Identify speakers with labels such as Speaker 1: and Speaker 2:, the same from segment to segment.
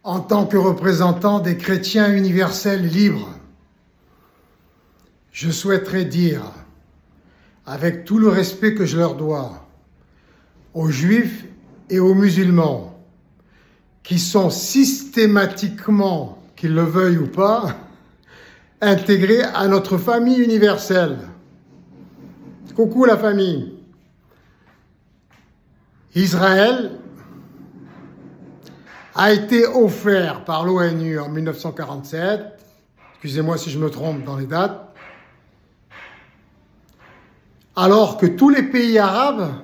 Speaker 1: en tant que représentant des chrétiens universels libres, je souhaiterais dire, avec tout le respect que je leur dois, aux juifs et aux musulmans, qui sont systématiquement, qu'ils le veuillent ou pas, intégrés à notre famille universelle. Coucou la famille. Israël a été offert par l'ONU en 1947, excusez-moi si je me trompe dans les dates, alors que tous les pays arabes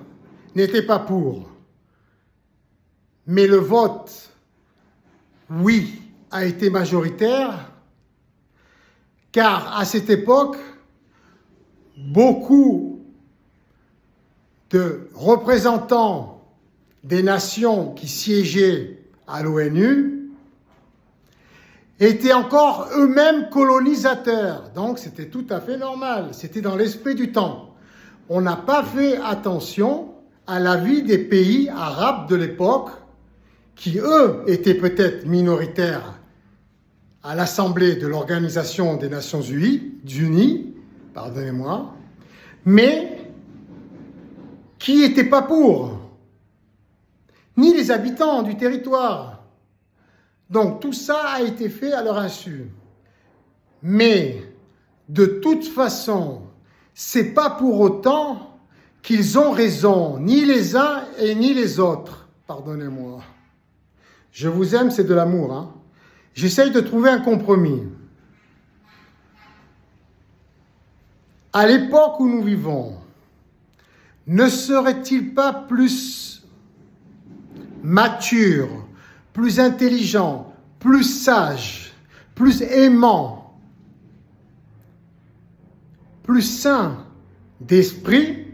Speaker 1: n'étaient pas pour. Mais le vote, oui, a été majoritaire, car à cette époque, beaucoup de représentants des nations qui siégeaient à l'ONU étaient encore eux-mêmes colonisateurs. Donc c'était tout à fait normal, c'était dans l'esprit du temps. On n'a pas fait attention à l'avis des pays arabes de l'époque qui, eux, étaient peut-être minoritaires à l'Assemblée de l'Organisation des Nations Unies, pardonnez-moi, mais qui n'étaient pas pour, ni les habitants du territoire. Donc tout ça a été fait à leur insu. Mais de toute façon, c'est pas pour autant qu'ils ont raison, ni les uns et ni les autres. Pardonnez-moi. Je vous aime, c'est de l'amour, hein. J'essaye de trouver un compromis. À l'époque où nous vivons, ne serait-il pas plus mature, plus intelligent, plus sage, plus aimant, plus sain d'esprit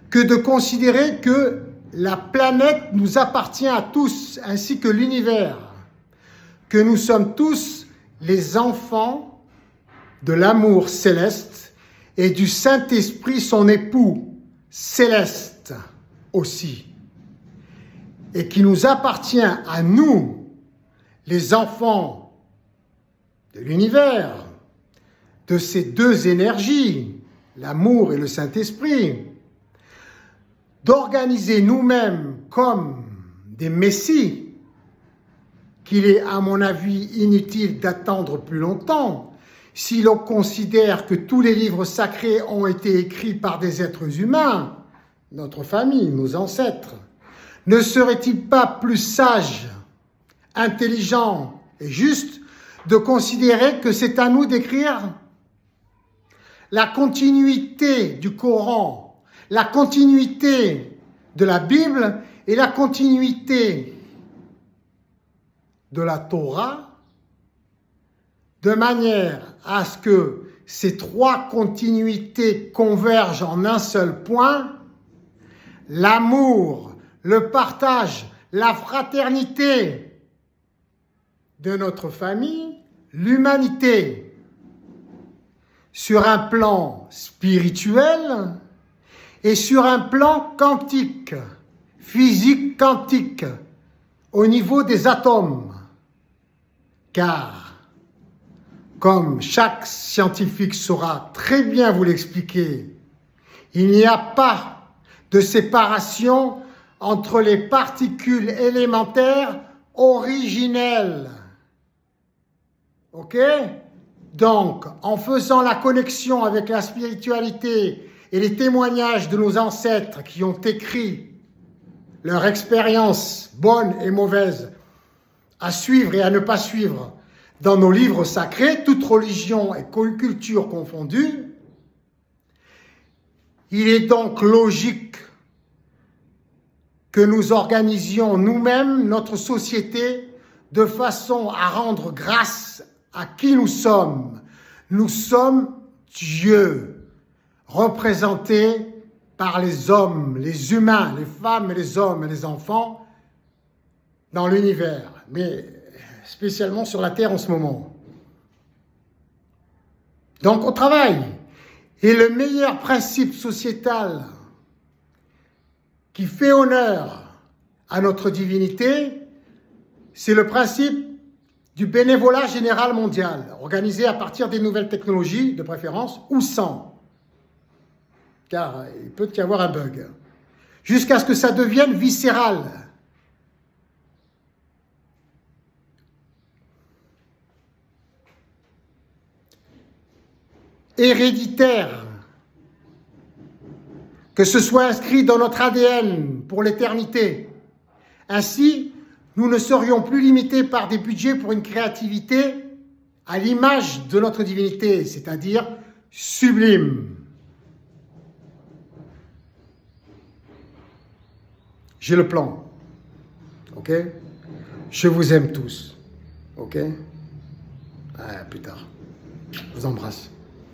Speaker 1: que de considérer que la planète nous appartient à tous, ainsi que l'univers, que nous sommes tous les enfants de l'amour céleste et du Saint-Esprit, son époux céleste aussi, et qui nous appartient à nous, les enfants de l'univers, de ces deux énergies, l'amour et le Saint-Esprit, d'organiser nous-mêmes comme des messies, qu'il est, à mon avis, inutile d'attendre plus longtemps, si l'on considère que tous les livres sacrés ont été écrits par des êtres humains, notre famille, nos ancêtres. Ne serait-il pas plus sage, intelligent et juste de considérer que c'est à nous d'écrire la continuité du Coran, la continuité de la Bible et la continuité de la Torah, de manière à ce que ces trois continuités convergent en un seul point, l'amour, le partage, la fraternité de notre famille, l'humanité, sur un plan spirituel et sur un plan quantique, physique quantique, au niveau des atomes. Car, comme chaque scientifique saura très bien vous l'expliquer, il n'y a pas de séparation entre les particules élémentaires originelles. Ok ? Donc, en faisant la connexion avec la spiritualité et les témoignages de nos ancêtres qui ont écrit leur expérience, bonne et mauvaise, à suivre et à ne pas suivre dans nos livres sacrés, toute religion et culture confondues, il est donc logique que nous organisions nous-mêmes notre société de façon à rendre grâce à qui nous sommes. Nous sommes Dieu, représenté par les hommes, les humains, les femmes et les hommes et les enfants dans l'univers, mais spécialement sur la Terre en ce moment. Donc au travail, et le meilleur principe sociétal qui fait honneur à notre divinité, c'est le principe du bénévolat général mondial, organisé à partir des nouvelles technologies, de préférence, ou sans, car il peut y avoir un bug, jusqu'à ce que ça devienne viscéral. Héréditaire, que ce soit inscrit dans notre ADN pour l'éternité. Ainsi, nous ne serions plus limités par des budgets pour une créativité à l'image de notre divinité, c'est-à-dire sublime. J'ai le plan, ok? Je vous aime tous, ok? À plus tard. Je vous embrasse.